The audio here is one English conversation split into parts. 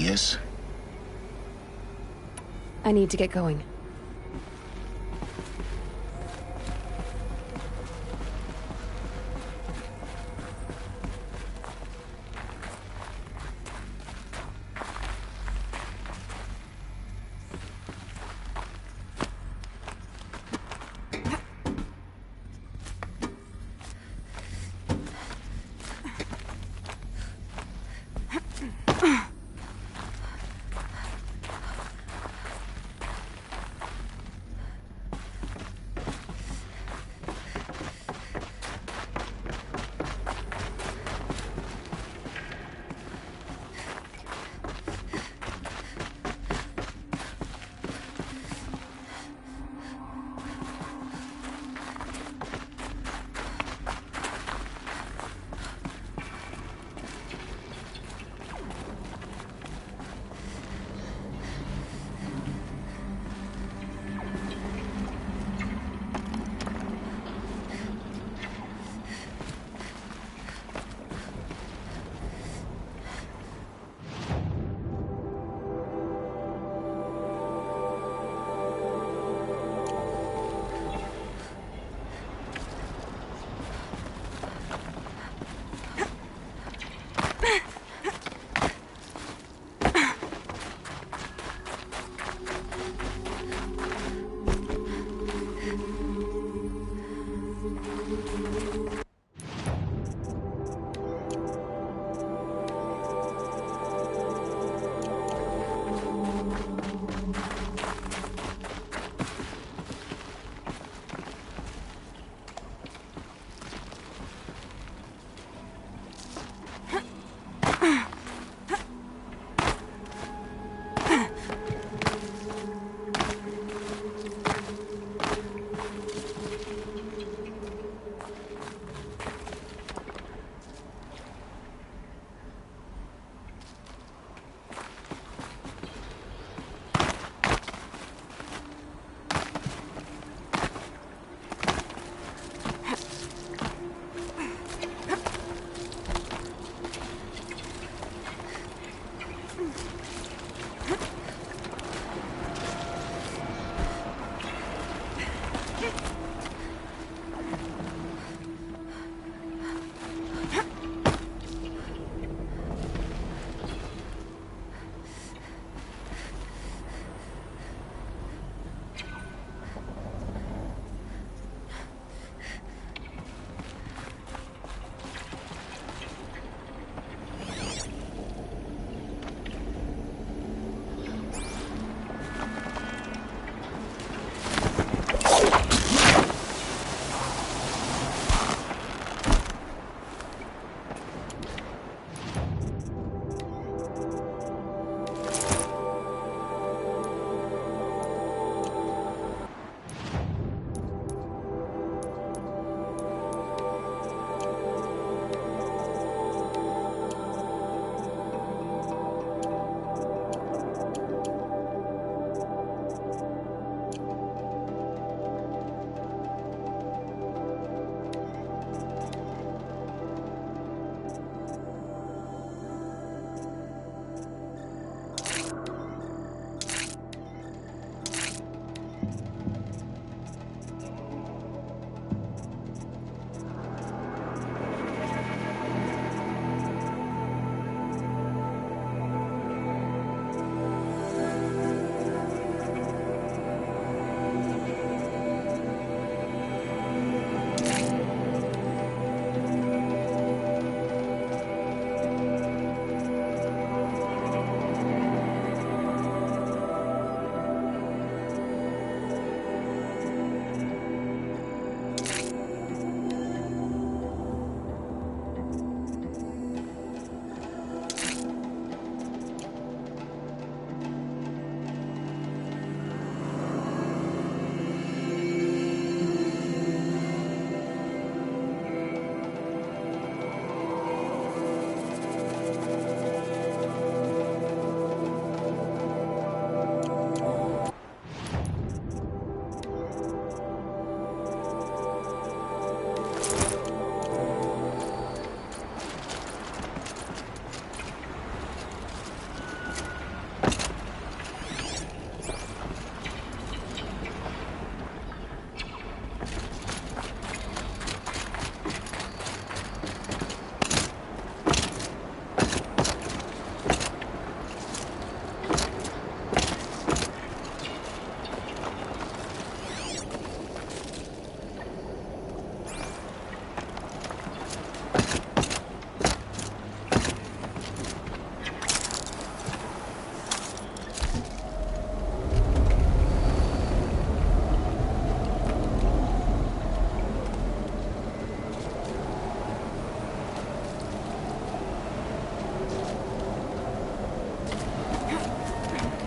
Yes? I need to get going.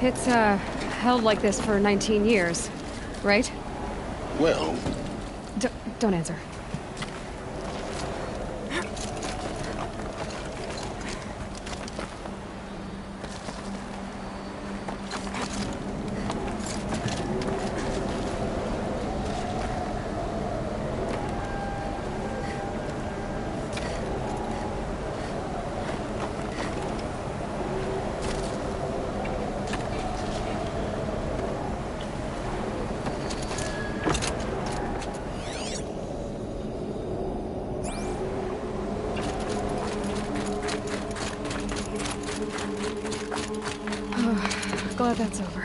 It's, held like this for 19 years, right? Well, Don't answer. Glad that's over.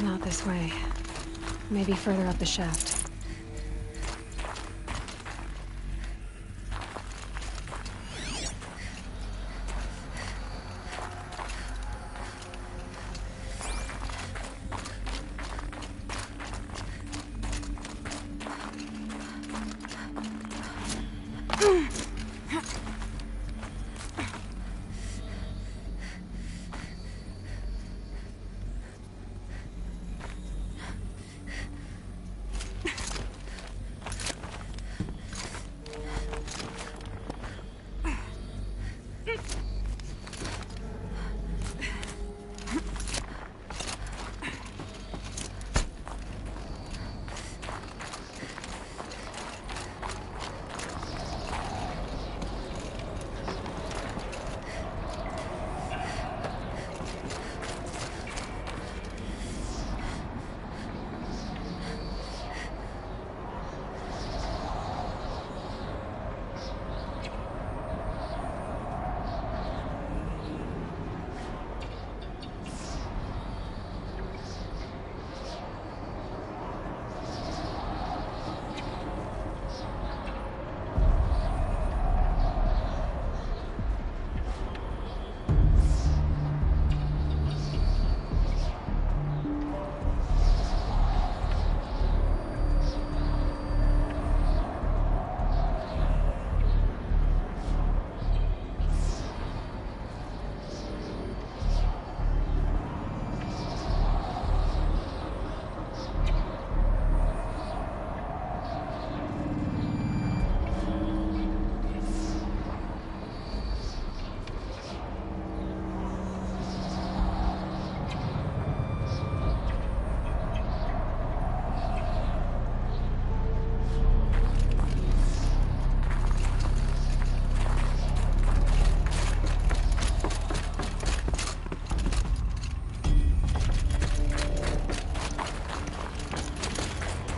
Not this way. Maybe further up the shaft.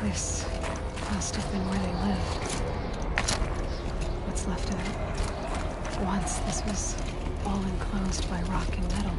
This must have been where they lived. What's left of it. Once this was all enclosed by rock and metal.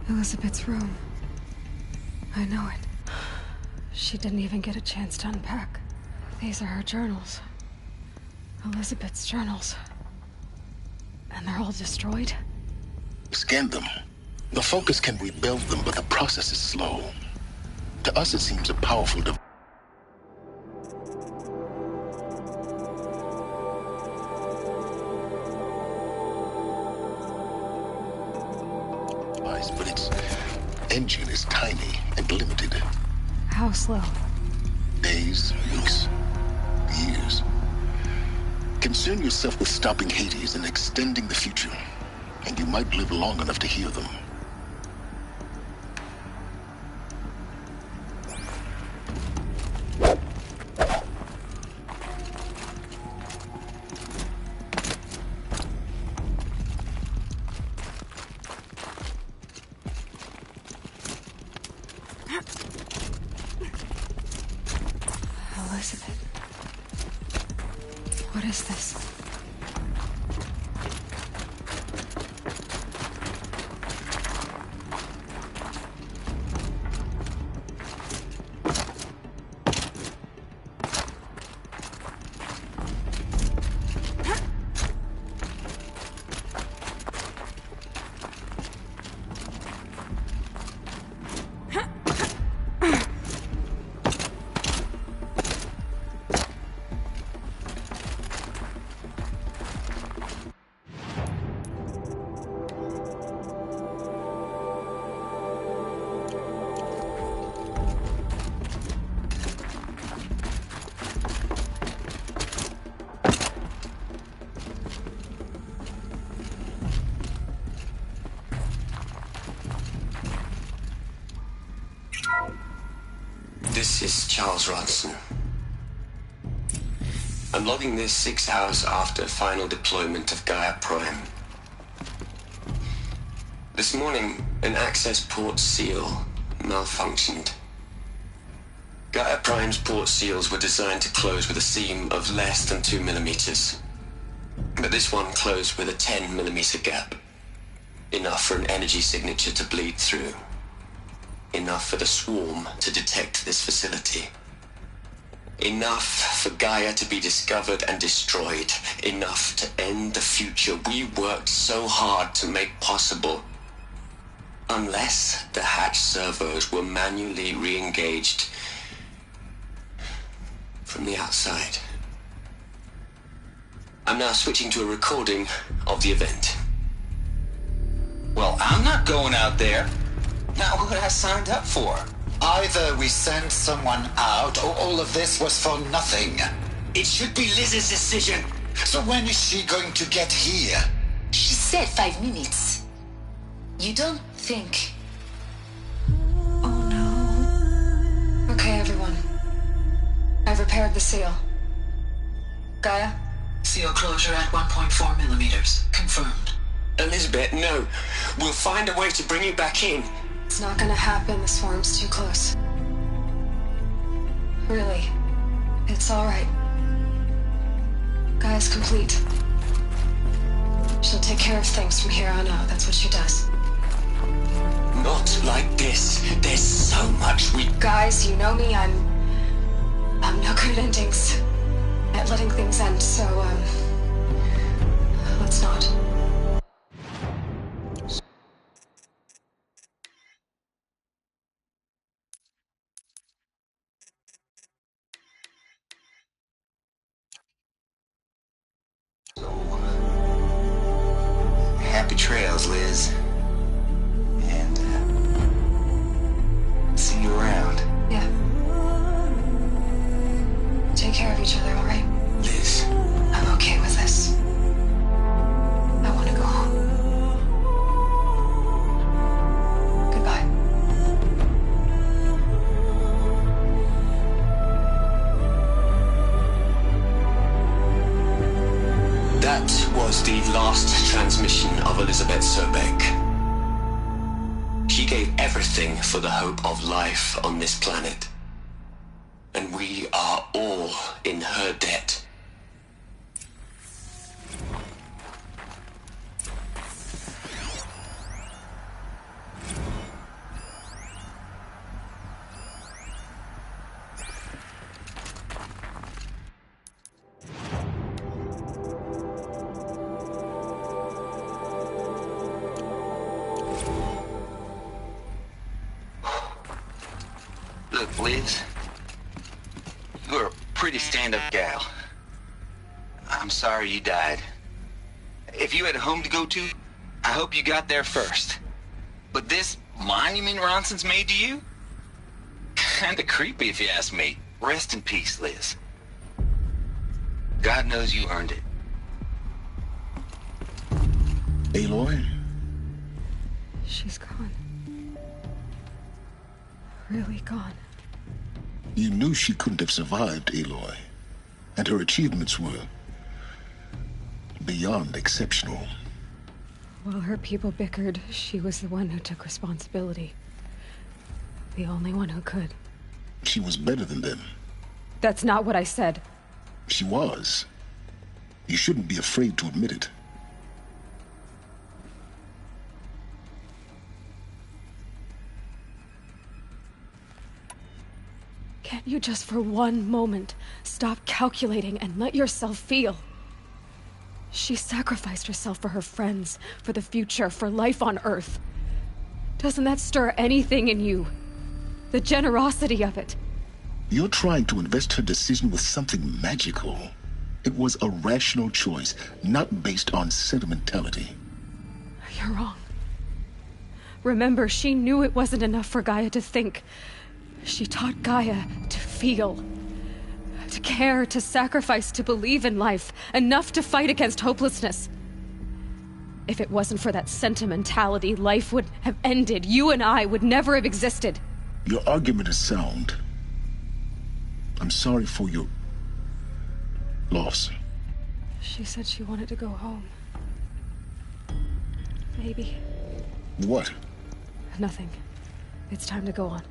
Elizabeth's room. I know it. She didn't even get a chance to unpack. These are her journals. Elizabeth's journals. And they're all destroyed? Scan them. The Focus can rebuild them, but the process is slow. To us, it seems a powerful device, but its engine is tiny and limited. How slow? Days, weeks, years. Concern yourself with stopping Hades and extending the future, and you might live long enough to hear them. Elizabeth. What is this? This is Charles Rodson. I'm logging this 6 hours after final deployment of Gaia Prime. This morning, an access port seal malfunctioned. Gaia Prime's port seals were designed to close with a seam of less than 2 millimeters. But this one closed with a 10 millimeter gap. Enough for an energy signature to bleed through. Enough for the swarm to detect this facility. Enough for Gaia to be discovered and destroyed. Enough to end the future we worked so hard to make possible. Unless the hatch servos were manually re-engaged from the outside. I'm now switching to a recording of the event. Well, I'm not going out there. Now, what I signed up for? Either we send someone out, or all of this was for nothing. It should be Liz's decision. So when is she going to get here? She said 5 minutes. You don't think... Oh no. Okay, everyone. I've repaired the seal. Gaia? Seal closure at 1.4 millimeters. Confirmed. Elizabeth, no. We'll find a way to bring you back in. It's not gonna happen. The swarm's too close. Really. It's alright. Gaia's complete. She'll take care of things from here on out. That's what she does. Not like this. There's so much we... Guys, you know me. I'm no good at endings. At letting things end, so, let's not. Happy trails, Liz. And, see you around. Yeah. Take care of each other, alright? Liz. I'm okay with this. I want to go home. Goodbye. That was the last transmission of Elizabeth Sobek. She gave everything for the hope of life on this planet. And we are all in her debt. Liz, you're a pretty stand-up gal. I'm sorry you died. If you had a home to go to, I hope you got there first. But this monument Ronson's made to you? Kinda creepy if you ask me. Rest in peace, Liz. God knows you earned it. Aloy? She's gone. Really gone. You knew she couldn't have survived, Aloy. And her achievements were beyond exceptional. While her people bickered, she was the one who took responsibility. The only one who could. She was better than them. That's not what I said. She was. You shouldn't be afraid to admit it. Can't you just for one moment stop calculating and let yourself feel? She sacrificed herself for her friends, for the future, for life on Earth. Doesn't that stir anything in you? The generosity of it. You're trying to invest her decision with something magical. It was a rational choice, not based on sentimentality. You're wrong. Remember, she knew it wasn't enough for Gaia to think. She taught Gaia to feel. To care, to sacrifice, to believe in life. Enough to fight against hopelessness. If it wasn't for that sentimentality, life would have ended. You and I would never have existed. Your argument is sound. I'm sorry for your loss. She said she wanted to go home. Maybe. What? Nothing. It's time to go on.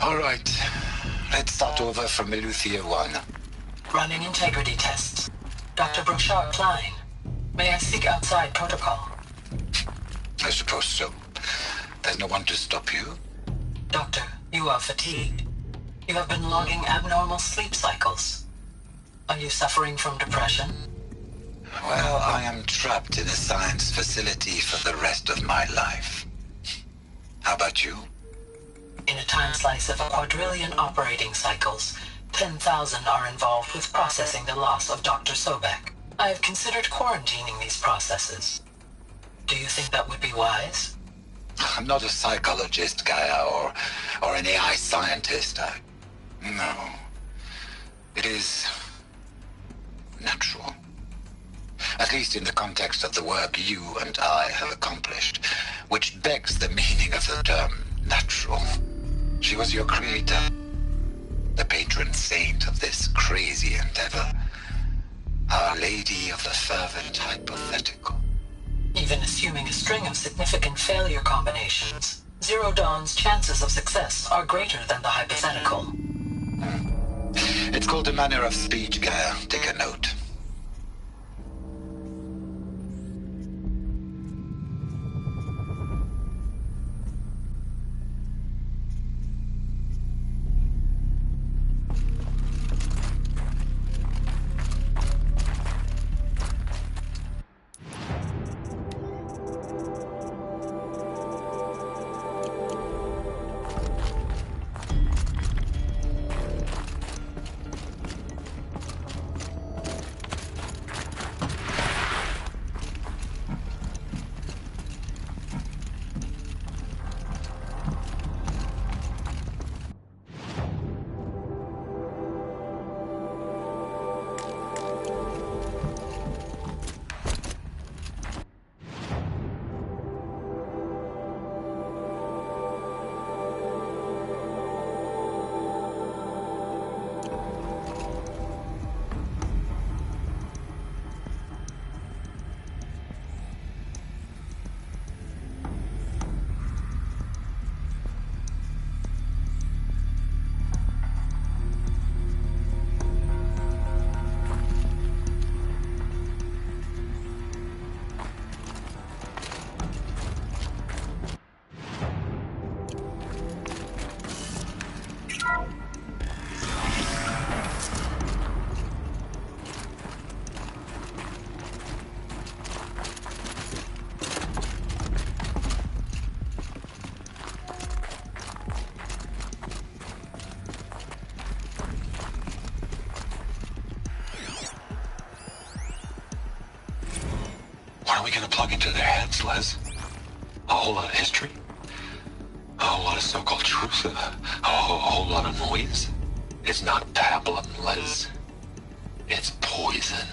All right. Let's start over from Eleuthia 1. Running integrity tests. Dr. Brochard Klein. May I speak outside protocol? I suppose so. There's no one to stop you. Doctor, you are fatigued. You have been logging abnormal sleep cycles. Are you suffering from depression? Well, I am trapped in a science facility for the rest of my life. How about you? In a time slice of a quadrillion operating cycles, 10,000 are involved with processing the loss of Dr. Sobek. I have considered quarantining these processes. Do you think that would be wise? I'm not a psychologist, Gaia, or an AI scientist. No. It is natural. At least in the context of the work you and I have accomplished, which begs the meaning of the term natural. She was your creator, the patron saint of this crazy endeavor, Our Lady of the Fervent Hypothetical. Even assuming a string of significant failure combinations, Zero Dawn's chances of success are greater than the hypothetical. It's called a manner of speech, Gaia. Take a note. What are we gonna plug into their heads, Les? A whole lot of history? A whole lot of so-called truth? A whole lot of noise? It's not pablum, Les. It's poison.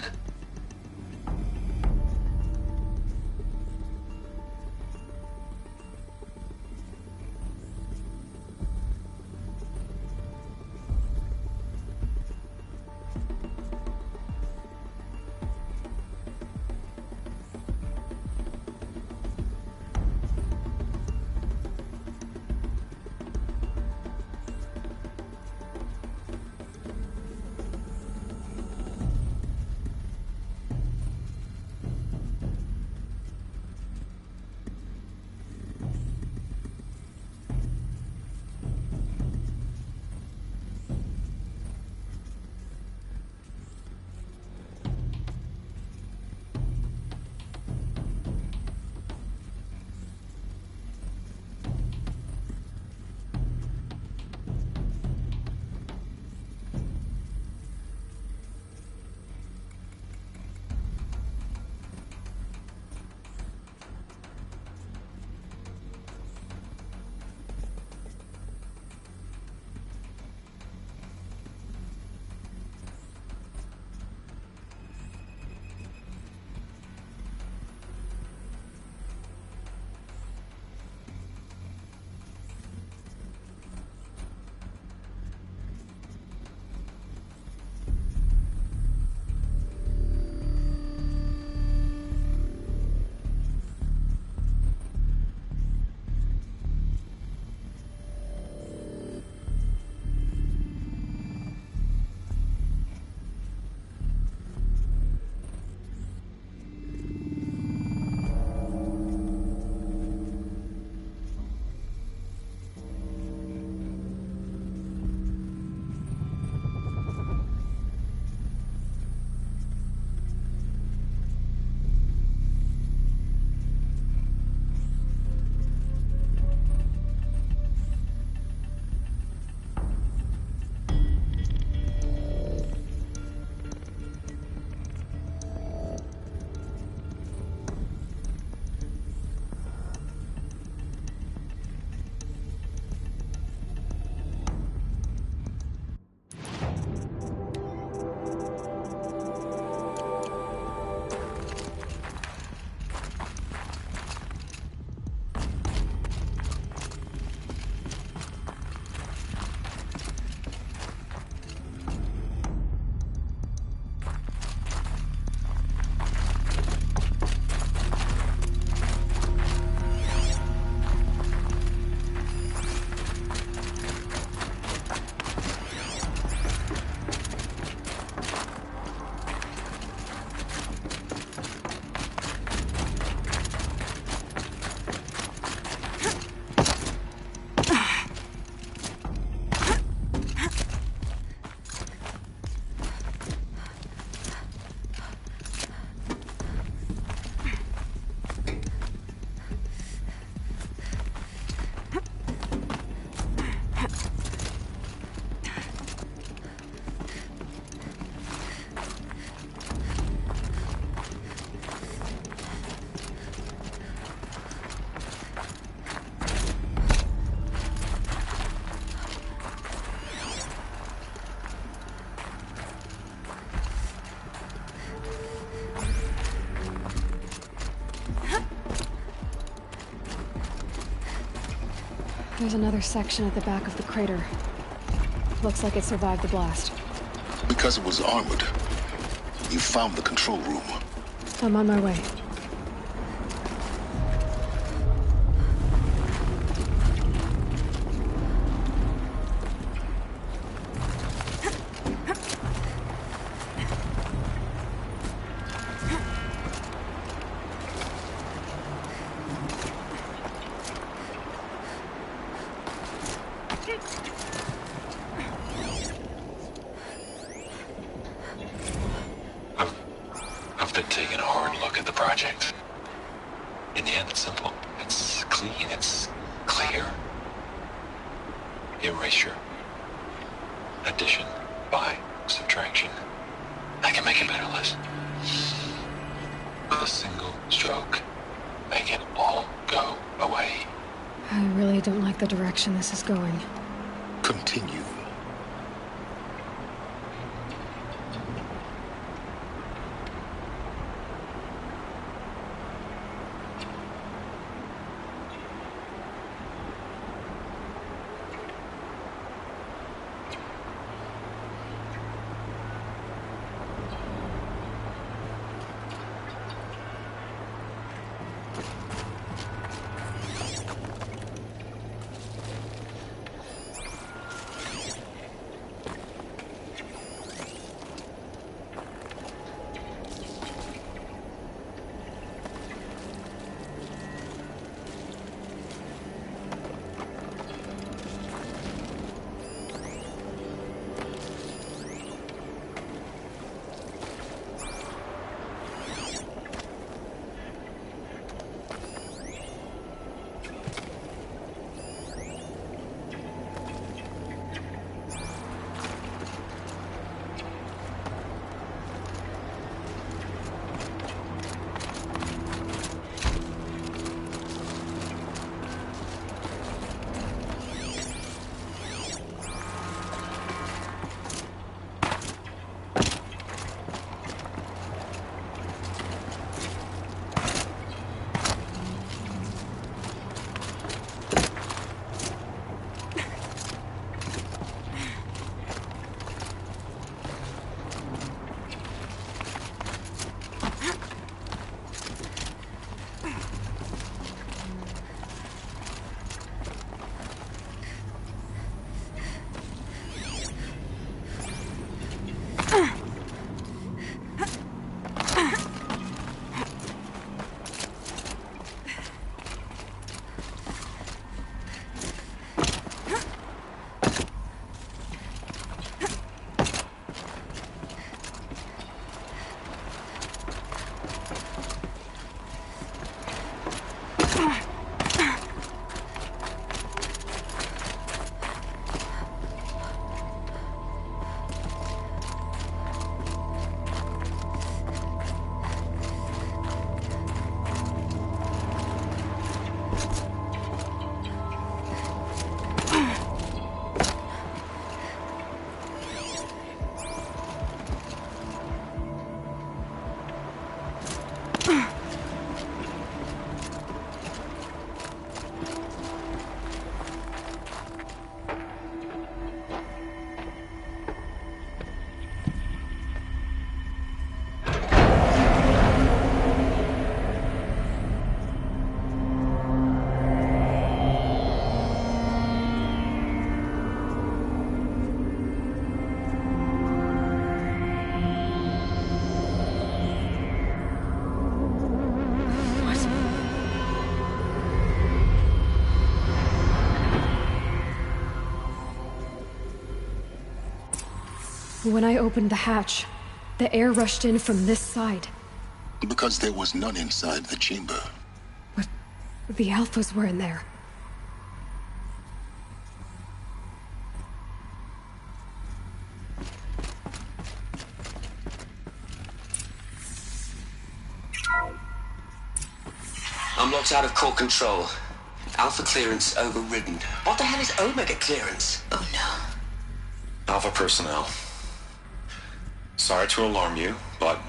There's another section at the back of the crater. Looks like it survived the blast. Because it was armored, you found the control room. I'm on my way. I've been taking a hard look at the project. In the end, it's simple. It's clean. It's clear. Erasure. Addition. By. Subtraction. I can make a better list. With a single stroke. Make it all go away. I really don't like the direction this is going. Continue. When I opened the hatch, the air rushed in from this side. Because there was none inside the chamber. But the Alphas were in there. I'm locked out of core control. Alpha clearance overridden. What the hell is Omega clearance? Oh no. Alpha personnel. Sorry to alarm you, but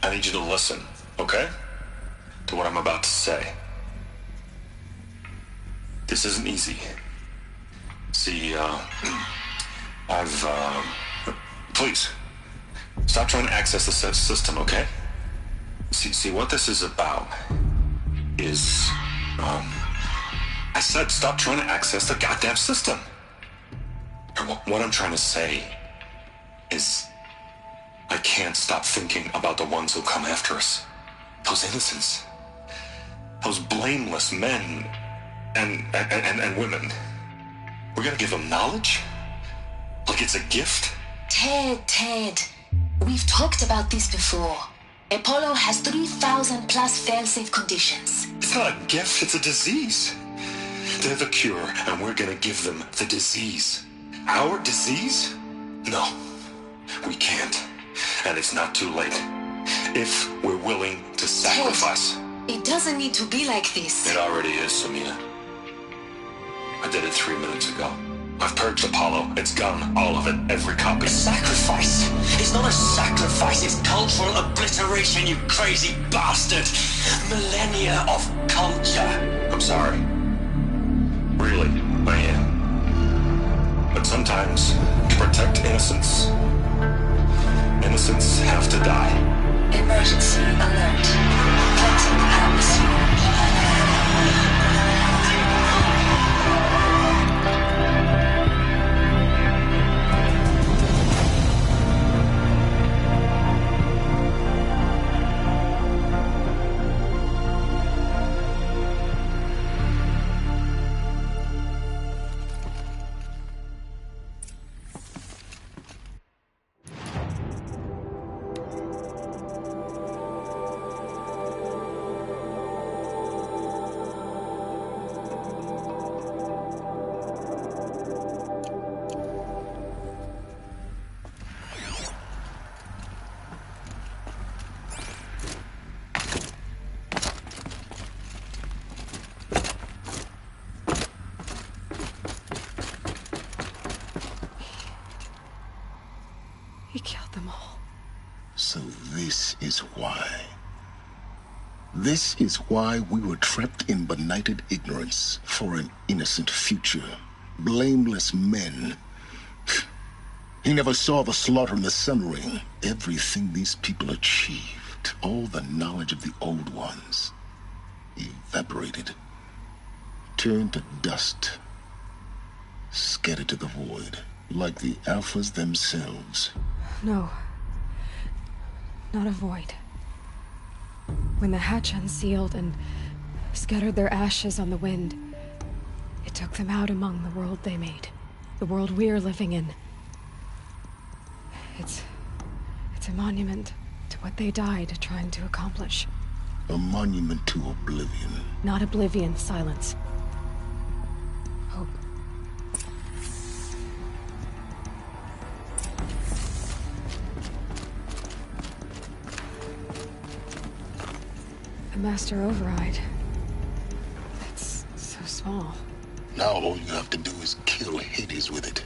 I need you to listen, okay? To what I'm about to say. This isn't easy. See, please, stop trying to access the system, okay? See, what this is about is, I said stop trying to access the goddamn system. What I'm trying to say is, I can't stop thinking about the ones who come after us. Those innocents. Those blameless men and women. We're gonna give them knowledge? Like it's a gift? Ted. We've talked about this before. Apollo has 3,000 plus fail-safe conditions. It's not a gift, it's a disease. They're the cure, and we're gonna give them the disease. Our disease? No, we can't. And it's not too late. If we're willing to sacrifice. Ted, it doesn't need to be like this. It already is, Samina. I did it 3 minutes ago. I've purged Apollo. It's gone. All of it. Every copy. A sacrifice? It's not a sacrifice. It's cultural obliteration, you crazy bastard. Millennia of culture. I'm sorry. Really, I am. But sometimes, to protect innocence, innocents have to die. Emergency alert. Cleansing atmosphere. He killed them all. So this is why. This is why we were trapped in benighted ignorance for an innocent future. Blameless men. He never saw the slaughter in the Sun Ring. Everything these people achieved, all the knowledge of the old ones, evaporated, turned to dust, scattered to the void, like the Alphas themselves. No. Not a void. When the hatch unsealed and scattered their ashes on the wind, it took them out among the world they made. The world we're living in. It's a monument to what they died trying to accomplish. A monument to oblivion. Not oblivion, Sylens. Hope. The Master Override. That's so small. Now all you have to do is kill Hades with it.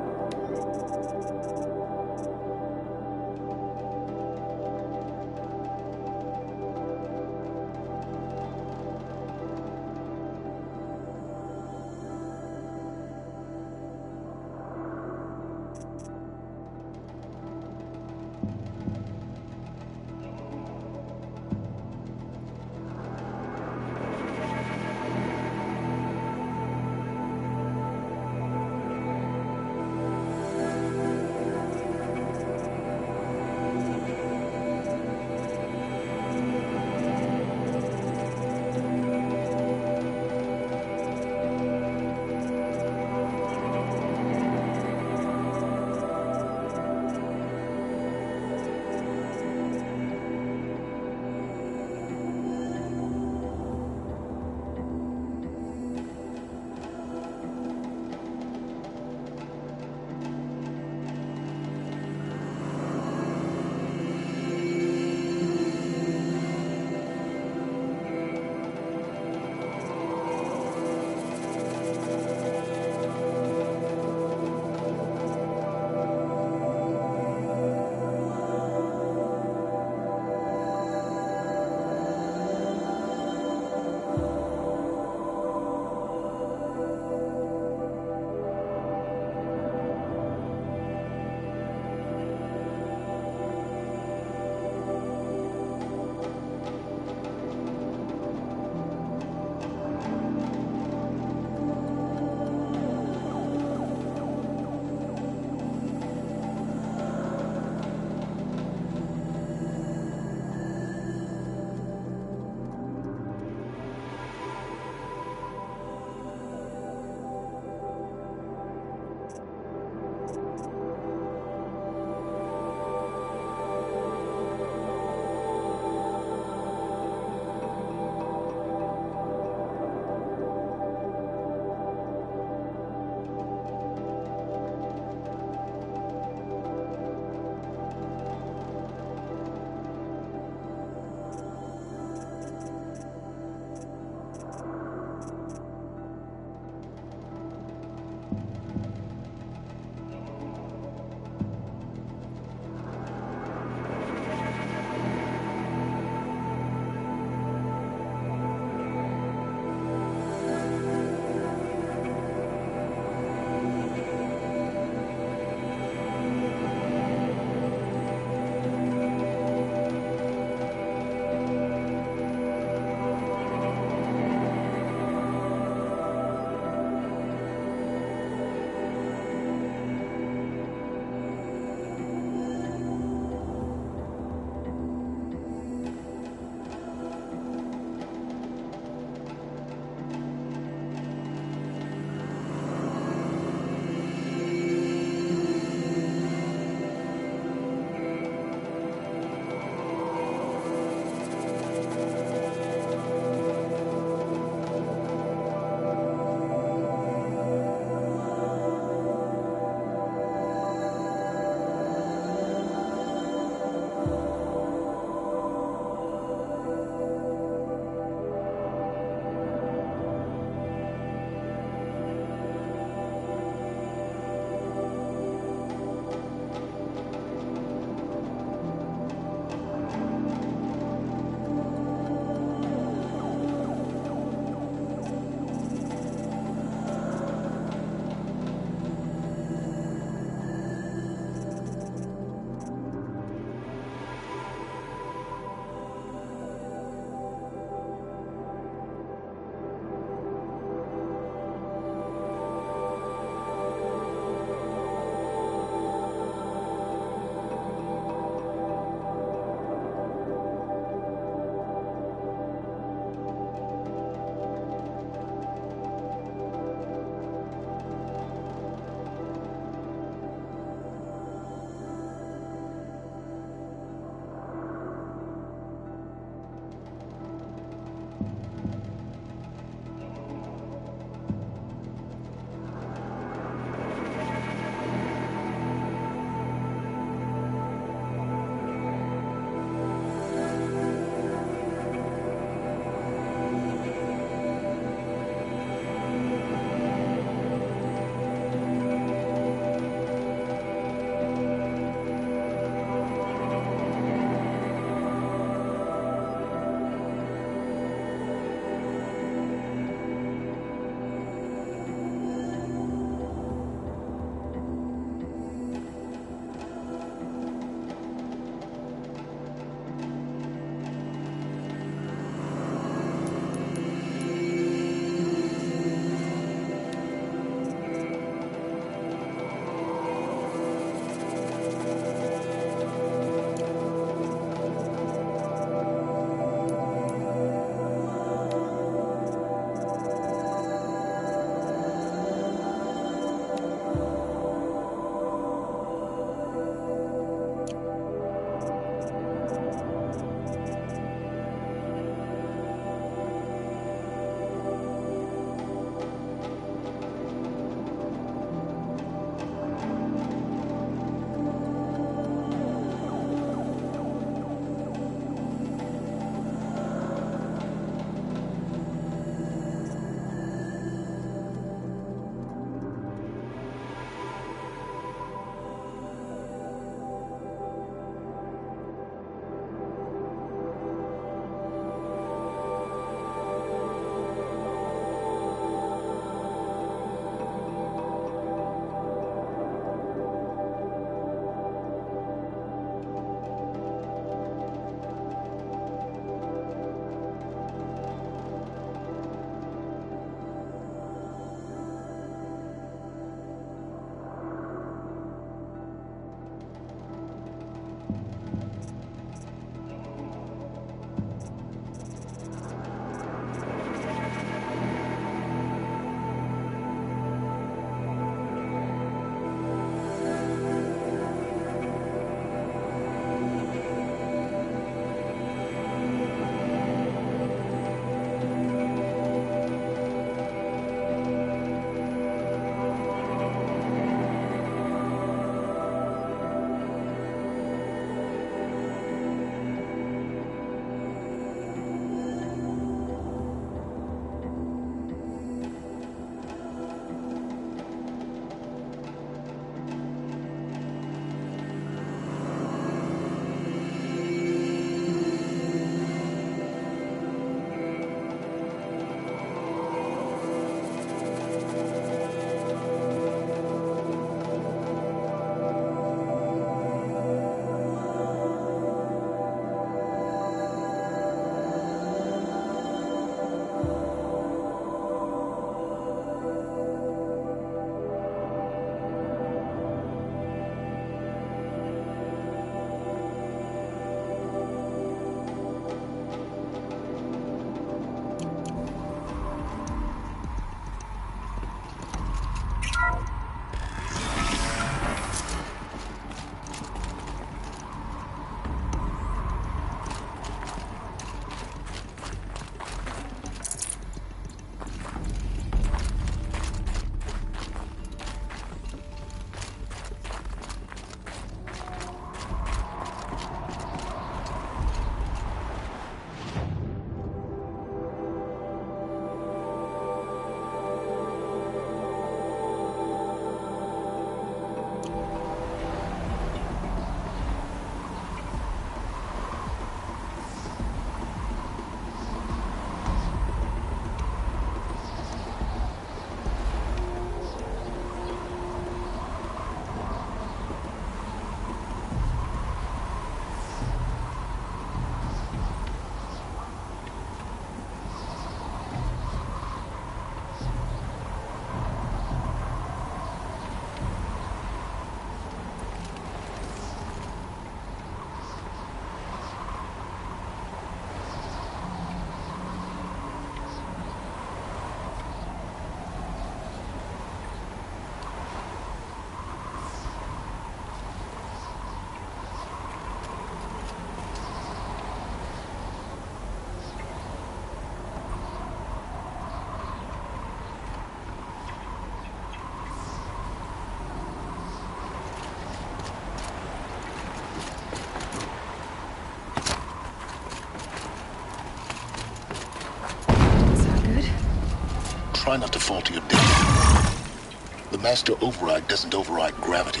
try not to fall to your death. The master override doesn't override gravity.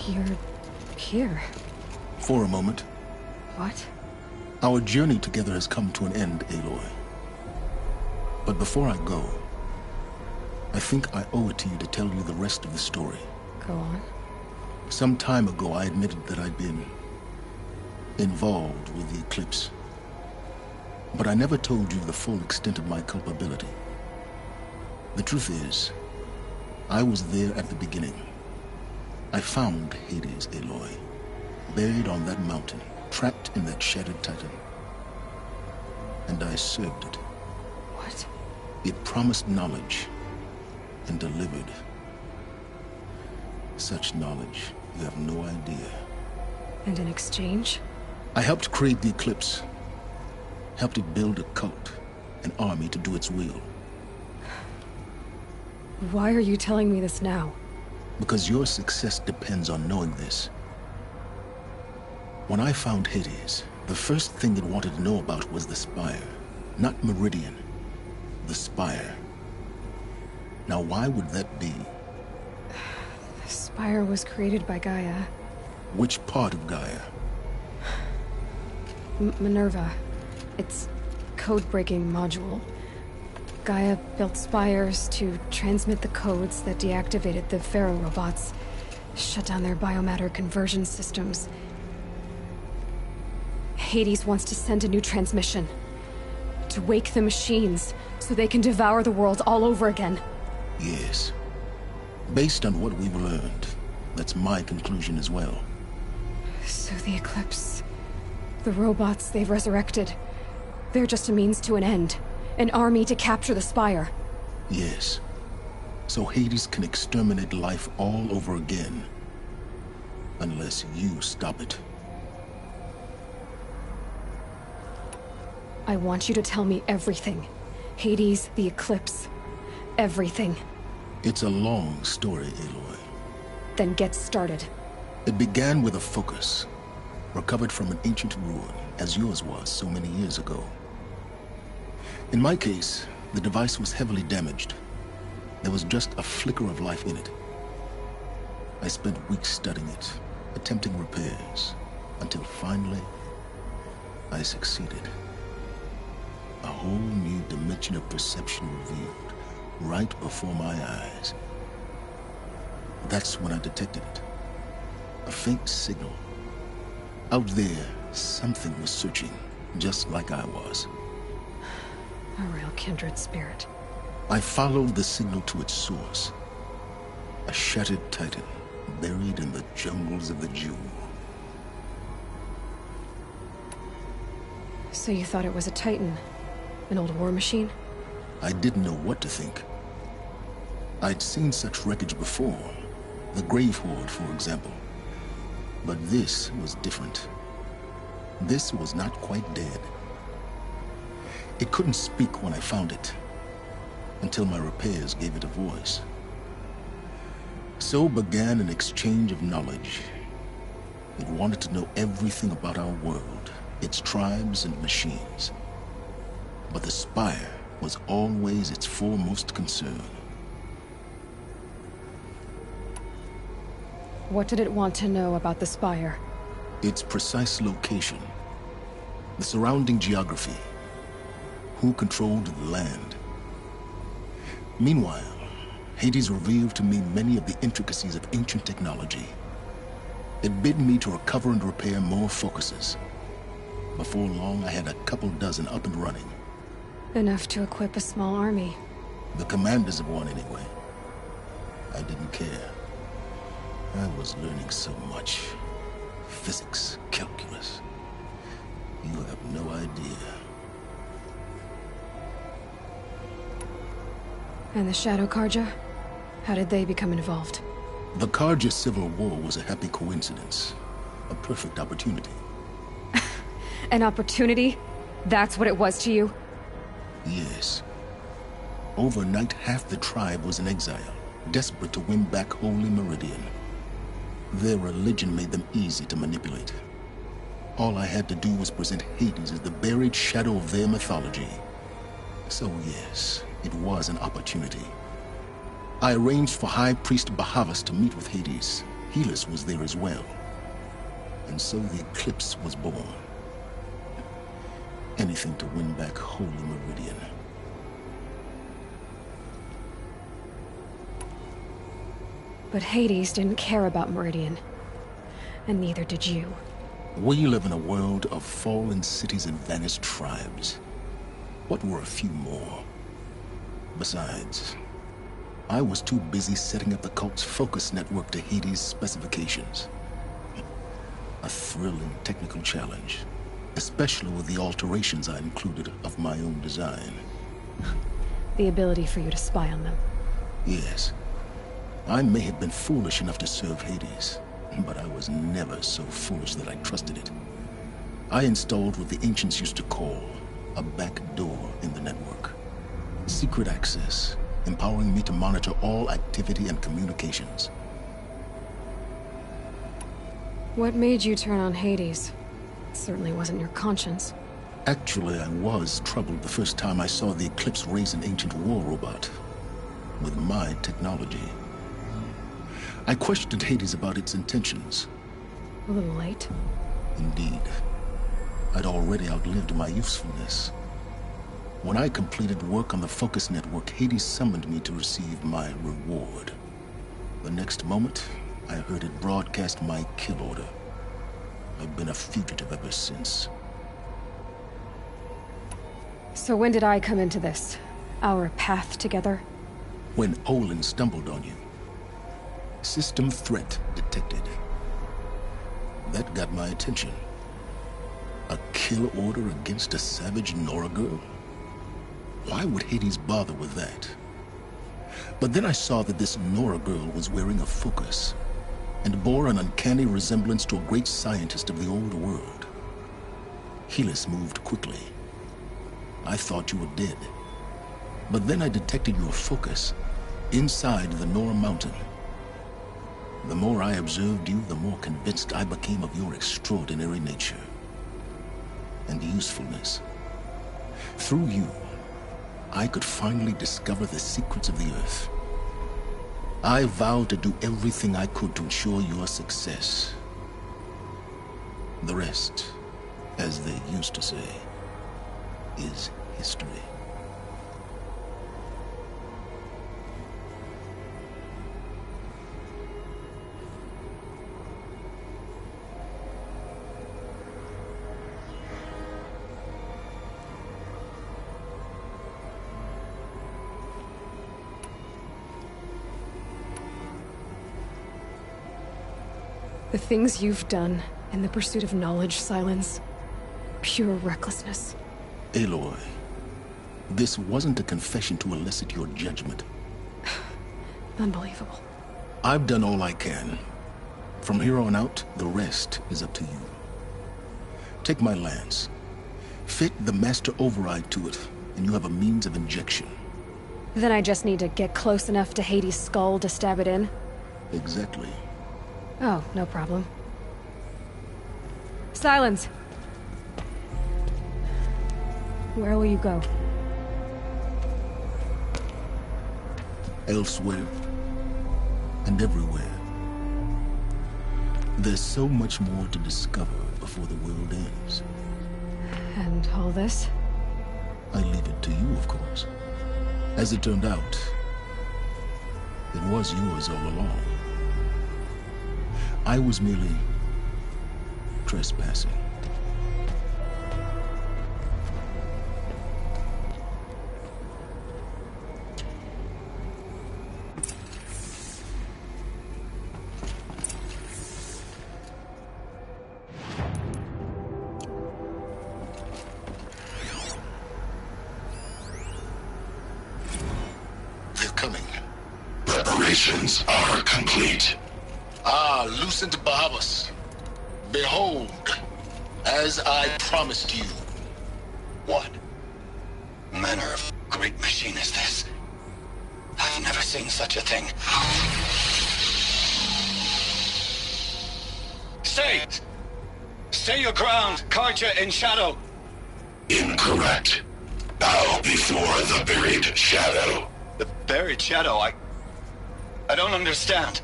You're here. For a moment. What? Our journey together has come to an end, Aloy. But before I go, I think I owe it to you to tell you the rest of the story. Go on. Some time ago, I admitted that I'd been involved with the eclipse. But I never told you the full extent of my culpability. The truth is, I was there at the beginning. I found Hades, Aloy, buried on that mountain, trapped in that shattered titan. And I served it. What? It promised knowledge and delivered. Such knowledge, you have no idea. And in exchange? I helped create the eclipse. Helped it build a cult, an army to do its will. Why are you telling me this now? Because your success depends on knowing this. When I found Hades, the first thing it wanted to know about was the Spire. Not Meridian. The Spire. Now why would that be? The Spire was created by Gaia. Which part of Gaia? Minerva. Its code-breaking module. Gaia built spires to transmit the codes that deactivated the Pharaoh robots, shut down their biomatter conversion systems. Hades wants to send a new transmission. To wake the machines, so they can devour the world all over again. Yes. Based on what we've learned, that's my conclusion as well. So the Eclipse... the robots they've resurrected... they're just a means to an end. An army to capture the Spire. Yes. So Hades can exterminate life all over again. Unless you stop it. I want you to tell me everything. Hades, the Eclipse. Everything. It's a long story, Aloy. Then get started. It began with a focus. Recovered from an ancient ruin, as yours was so many years ago. In my case, the device was heavily damaged. There was just a flicker of life in it. I spent weeks studying it, attempting repairs, until finally, I succeeded. A whole new dimension of perception revealed, right before my eyes. That's when I detected it. A faint signal. Out there, something was searching, just like I was. A real kindred spirit. I followed the signal to its source. A shattered titan, buried in the jungles of the Jew. So you thought it was a Titan? An old war machine? I didn't know what to think. I'd seen such wreckage before. The Grave Horde, for example. But this was different. This was not quite dead. It couldn't speak when I found it, until my repairs gave it a voice. So began an exchange of knowledge. It wanted to know everything about our world, its tribes and machines. But the Spire was always its foremost concern. What did it want to know about the Spire? Its precise location, the surrounding geography, who controlled the land. Meanwhile, Hades revealed to me many of the intricacies of ancient technology. It bid me to recover and repair more focuses. Before long, I had a couple dozen up and running. Enough to equip a small army. The commanders of one, anyway. I didn't care. I was learning so much. Physics, calculus. You have no idea. And the Shadow Karja? How did they become involved? The Karja Civil War was a happy coincidence. A perfect opportunity. An opportunity? That's what it was to you? Yes. Overnight, half the tribe was in exile, desperate to win back Holy Meridian. Their religion made them easy to manipulate. All I had to do was present Hades as the buried shadow of their mythology. So yes, it was an opportunity. I arranged for High Priest Bahavas to meet with Hades. Helis was there as well. And so the eclipse was born. Anything to win back Holy Meridian. But Hades didn't care about Meridian. And neither did you. We live in a world of fallen cities and vanished tribes. What were a few more? Besides, I was too busy setting up the cult's focus network to Hades' specifications. A thrilling technical challenge, especially with the alterations I included of my own design. The ability for you to spy on them. Yes. I may have been foolish enough to serve Hades, but I was never so foolish that I trusted it. I installed what the ancients used to call a back door in the network. Secret access, empowering me to monitor all activity and communications. What made you turn on Hades? It certainly wasn't your conscience. Actually, I was troubled the first time I saw the Eclipse raise an ancient war robot. With my technology. I questioned Hades about its intentions. A little late. Indeed. I'd already outlived my usefulness. When I completed work on the Focus Network, Hades summoned me to receive my reward. The next moment, I heard it broadcast my kill order. I've been a fugitive ever since. So when did I come into this? Our path together? When Olin stumbled on you. System threat detected. That got my attention. A kill order against a savage Nora girl? Why would Hades bother with that? But then I saw that this Nora girl was wearing a focus, and bore an uncanny resemblance to a great scientist of the old world. Helis moved quickly. I thought you were dead. But then I detected your focus inside the Nora mountain. The more I observed you, the more convinced I became of your extraordinary nature and usefulness. Through you, I could finally discover the secrets of the Earth. I vowed to do everything I could to ensure your success. The rest, as they used to say, is history. The things you've done in the pursuit of knowledge, Sylens. pure recklessness. Aloy, this wasn't a confession to elicit your judgment. Unbelievable. I've done all I can. From here on out, the rest is up to you. Take my lance. Fit the master override to it, and you have a means of injection. Then I just need to get close enough to Hades' skull to stab it in? Exactly. Oh, no problem. Sylens! Where will you go? Elsewhere. And everywhere. There's so much more to discover before the world ends. And all this? I leave it to you, of course. As it turned out, it was yours all along. I was merely trespassing. Preparations are complete. Ah, Lucent Bahavas. Behold, as I promised you. What manner of great machine is this? I've never seen such a thing. Stay! Stay your ground, Karja in shadow! Incorrect. Bow before the buried shadow. The buried shadow, I don't understand.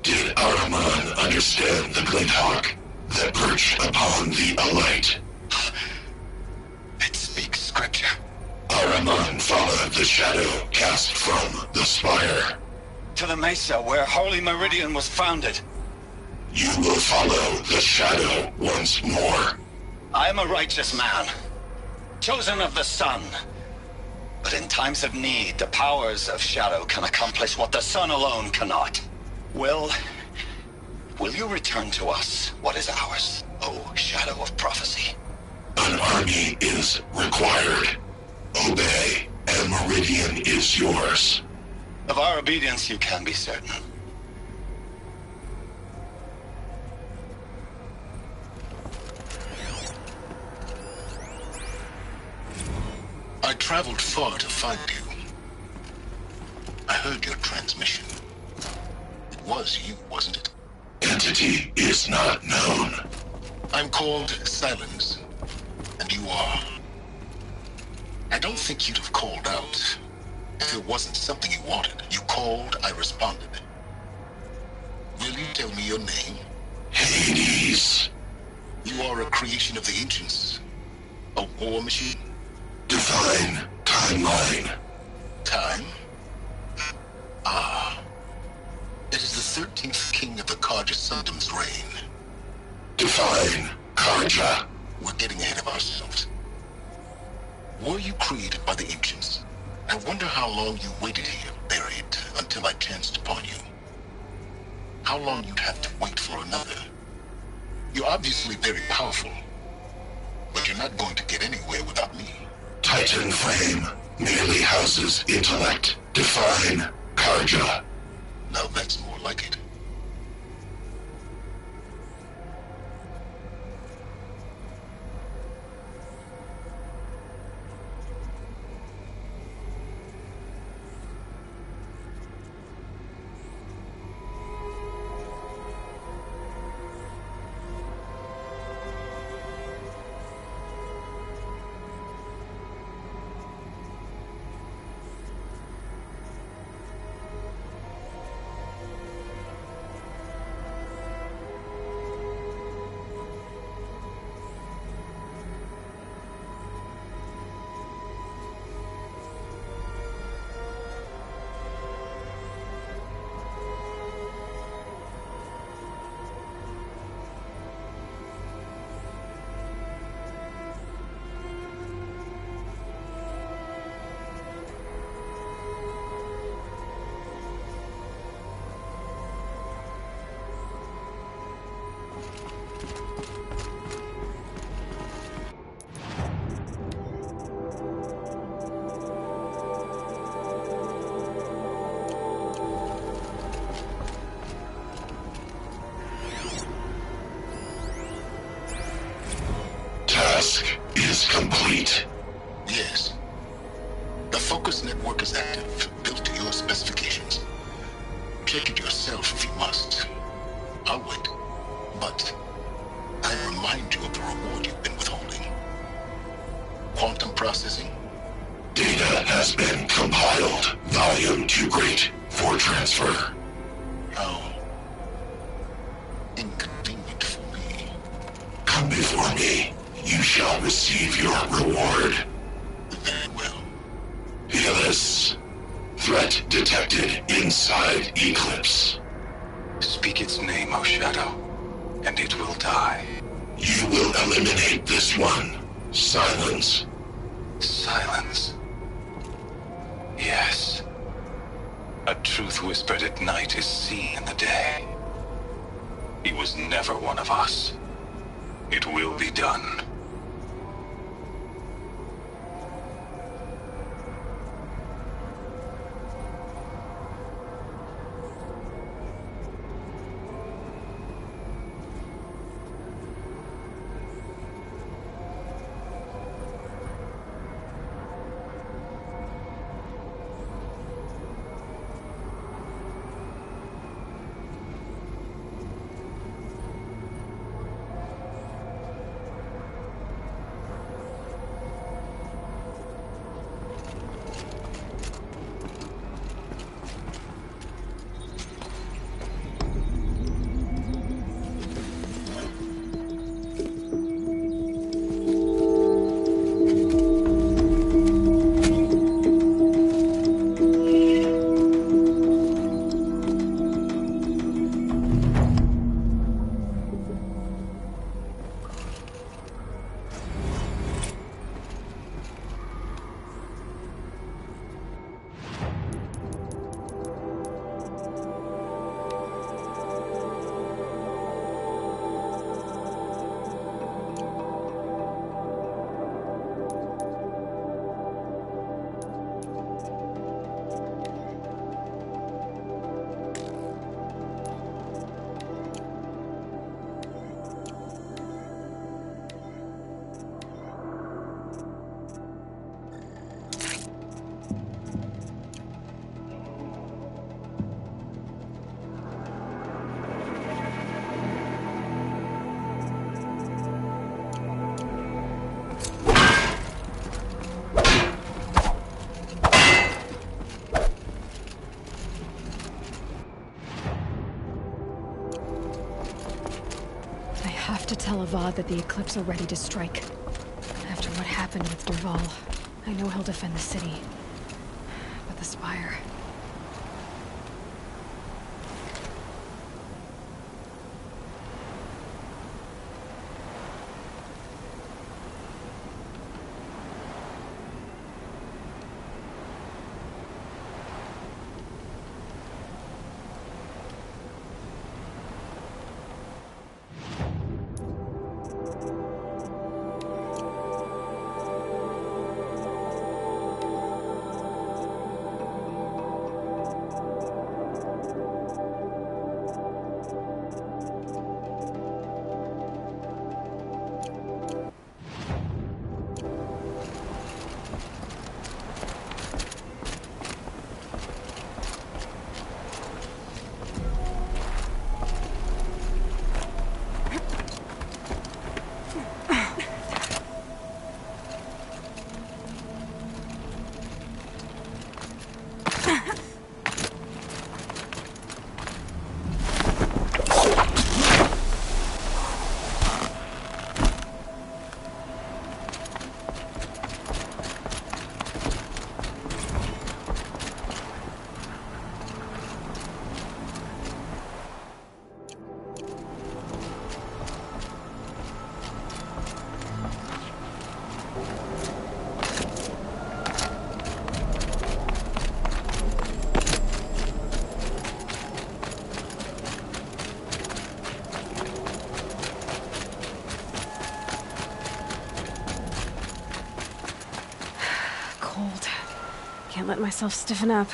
Did Ahriman understand the glint hawk that perched upon the alight? It speaks scripture. Ahriman followed the shadow cast from the spire. To the mesa where Holy Meridian was founded. You will follow the shadow once more. I am a righteous man, chosen of the sun. But in times of need, the powers of shadow can accomplish what the sun alone cannot. Will you return to us what is ours, O shadow of prophecy? An army is required. Obey, and Meridian is yours. Of our obedience you can be certain. I traveled far to find you. I heard your transmission. It was you, wasn't it? Entity is not known. I'm called Sylens, and you are. I don't think you'd have called out if it wasn't something you wanted. You called, I responded. Will you tell me your name? Hades. You are a creation of the ancients. A war machine? Define timeline. Time? Ah. It is the 13th king of the Karja Sundam's reign. Define Karja. We're getting ahead of ourselves. Were you created by the ancients? I wonder how long you waited here, buried, until I chanced upon you. How long you'd have to wait for another. You're obviously very powerful, but you're not going to get anywhere without me. Titan Flame merely houses intellect. Define Karja. Now that's more like it. task is complete. Yes. The focus network is active, built to your specifications. Check it yourself if you must. I'll wait. But I remind you of the reward you've been withholding. Quantum processing? Data has been compiled. Volume too great for transfer. How inconvenient for me. Come before me. You shall receive your reward. Very well. Fearless. Threat detected inside Eclipse. Speak its name, O Shadow, and it will die. You will eliminate this one. Sylens. Sylens. Yes. A truth whispered at night is seen in the day. He was never one of us. It will be done. To tell Avad that the Eclipse are ready to strike. After what happened with Duval, I know he'll defend the city. But the Spire... Can't let myself stiffen up.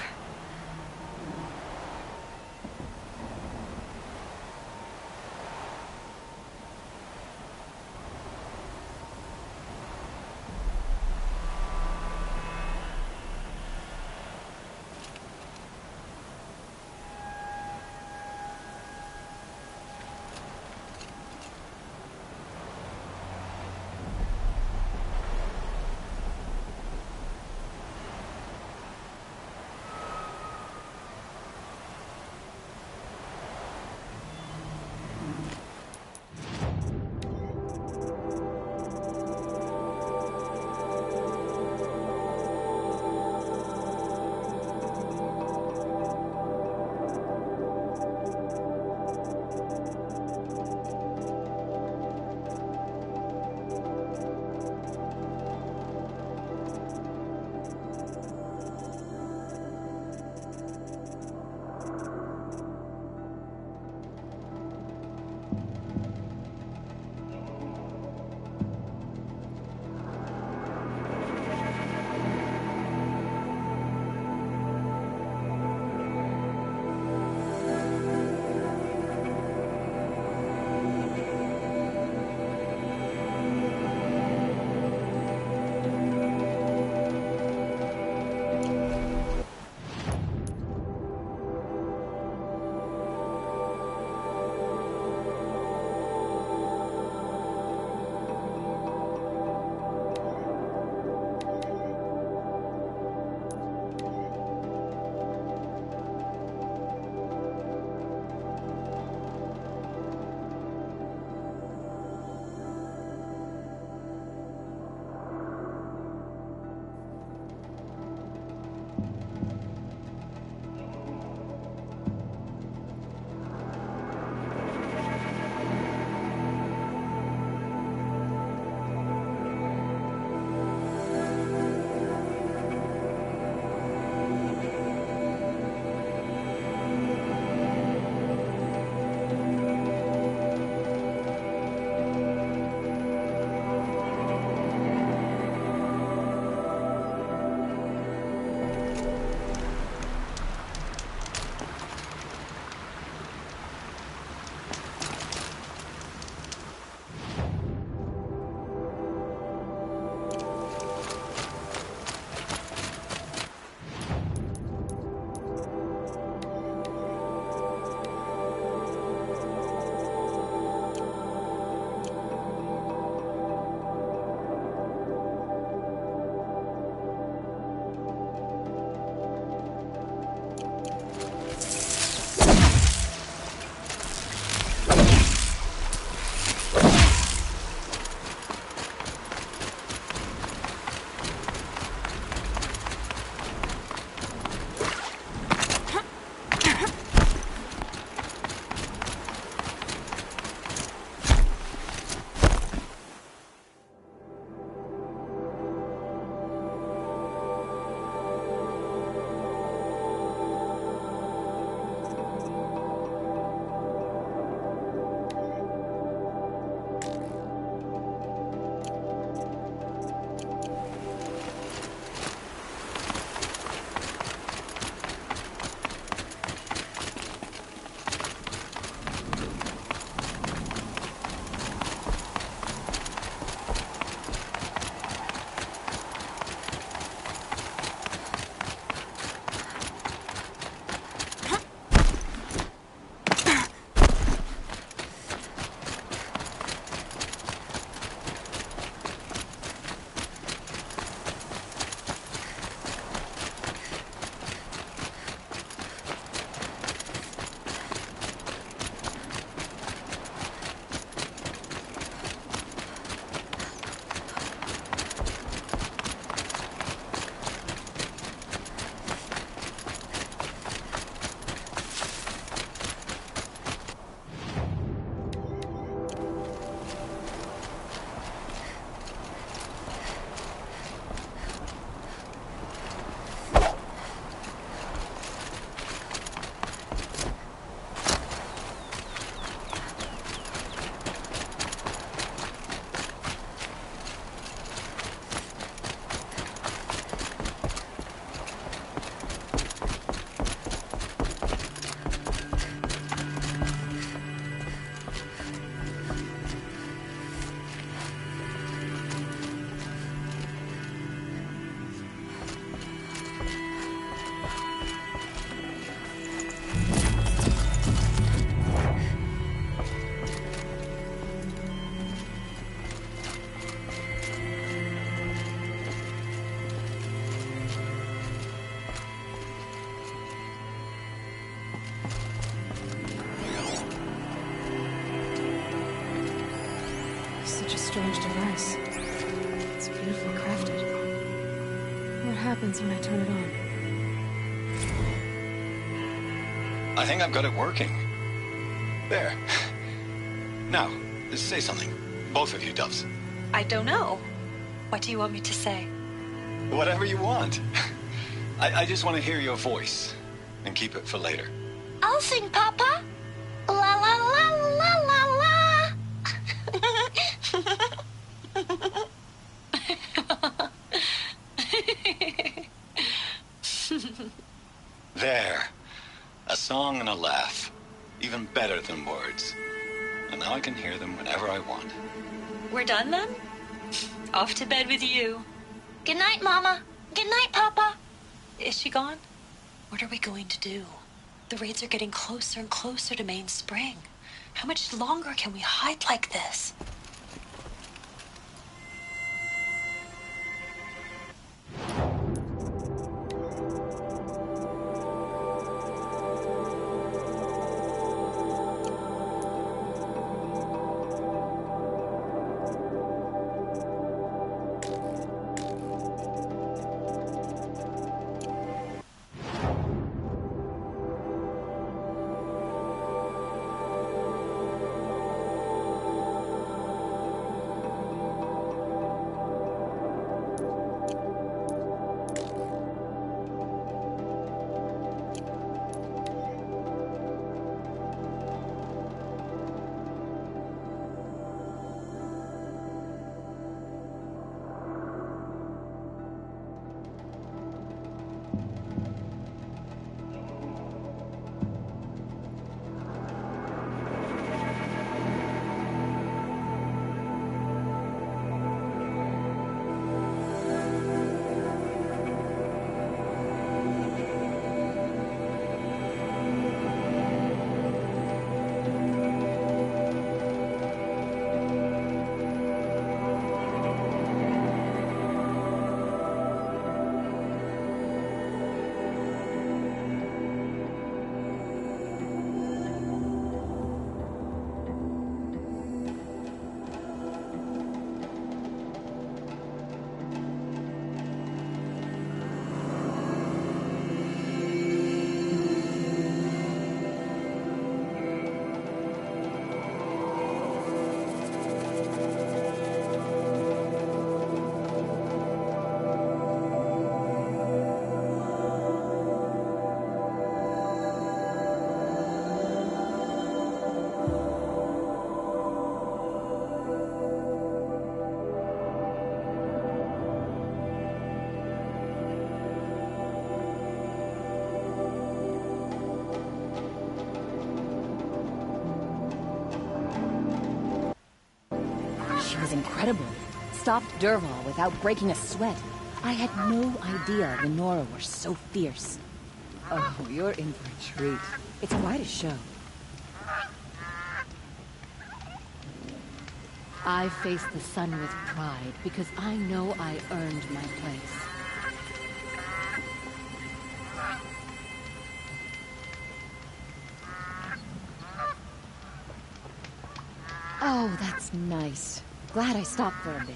Such a strange device. It's beautifully crafted. What happens when I turn it on? I think I've got it working. There. Now, say something. Both of you, Doves. I don't know. What do you want me to say? Whatever you want. I just want to hear your voice. And keep it for later. I'll sing, Papa. La la la la la la. There. A song and a laugh. Even better than words. And now I can hear them whenever I want. We're done then? Off to bed with you. Good night, Mama. Good night, Papa. Is she gone? What are we going to do? The raids are getting closer and closer to Main Spring. How much longer can we hide like this? Incredible. Stopped Dervahl without breaking a sweat. I had no idea the Nora were so fierce. Oh, you're in for a treat. It's quite a show. I face the sun with pride because I know I earned my place. Oh, that's nice. Glad I stopped for a bit.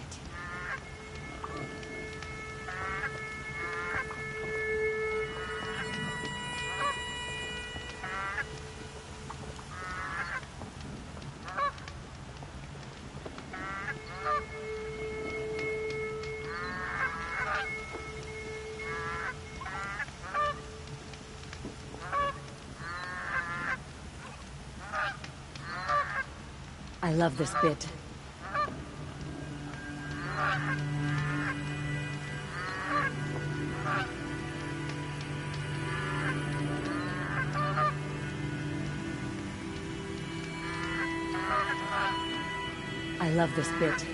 I love this bit. I love this bit.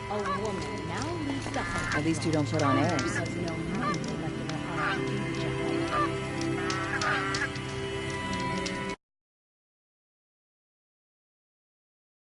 A woman now leaves the hunt. At least you don't put on airs.